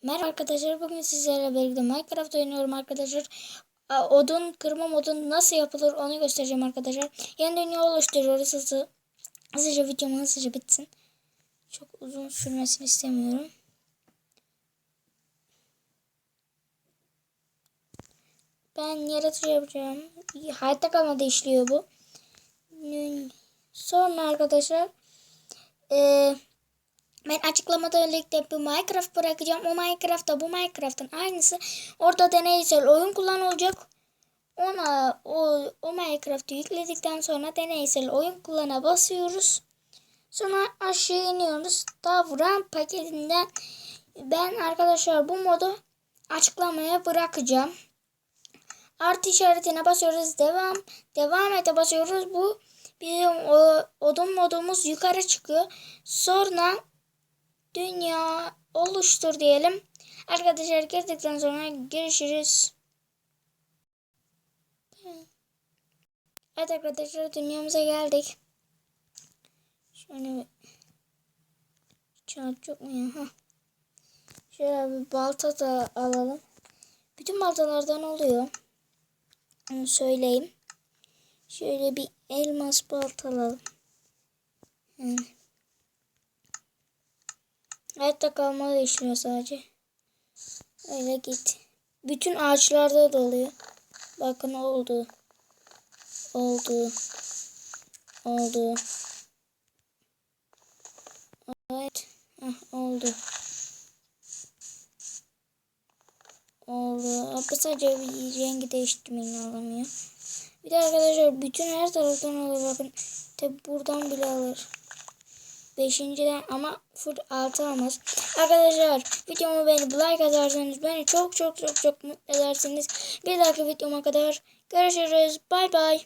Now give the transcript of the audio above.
Merhaba arkadaşlar, bugün sizlerle birlikte Minecraft oynuyorum arkadaşlar. Odun kırma modu nasıl yapılır onu göstereceğim arkadaşlar. Yeni dünya oluşturuyoruz. Hızlıca videomu hızlıca bitsin. Çok uzun sürmesini istemiyorum. Ben yaratıcı yapacağım. Hayatta kalmada işliyor bu. Sonra arkadaşlar ben açıklamada linkte bir Minecraft bırakacağım. O Minecraft'ta bu Minecraft'ın aynısı. Orada deneysel oyun kullanılacak. O Minecraft'ı yükledikten sonra deneysel oyun kullana basıyoruz. Sonra aşağı iniyoruz. Davran paketinden ben arkadaşlar bu modu açıklamaya bırakacağım. Artı işaretine basıyoruz. Devam ete basıyoruz. Bu bizim odun modumuz yukarı çıkıyor. Sonra dünya oluştur diyelim. Arkadaşlar girdikten sonra görüşürüz. Evet arkadaşlar dünyamıza geldik. Şöyle bir çarp yok mu ya? Heh. Şöyle bir balta da alalım. Bütün baltalardan oluyor. Onu söyleyeyim. Şöyle bir elmas balta alalım. Hayatta kalmalı işliyor sadece. Öyle git. Bütün ağaçlarda da oluyor. Bakın oldu. Evet. Oldu. Abi sadece bir rengi değiştirmeyin alamıyor. Bir de arkadaşlar bütün her taraftan alır bakın. Tabi buradan bile alır. 5.'den ama full 6 almaz. Arkadaşlar videomu beğenip like atarsanız beni çok mutlu edersiniz. Bir dahaki videoma kadar görüşürüz. Bay bay.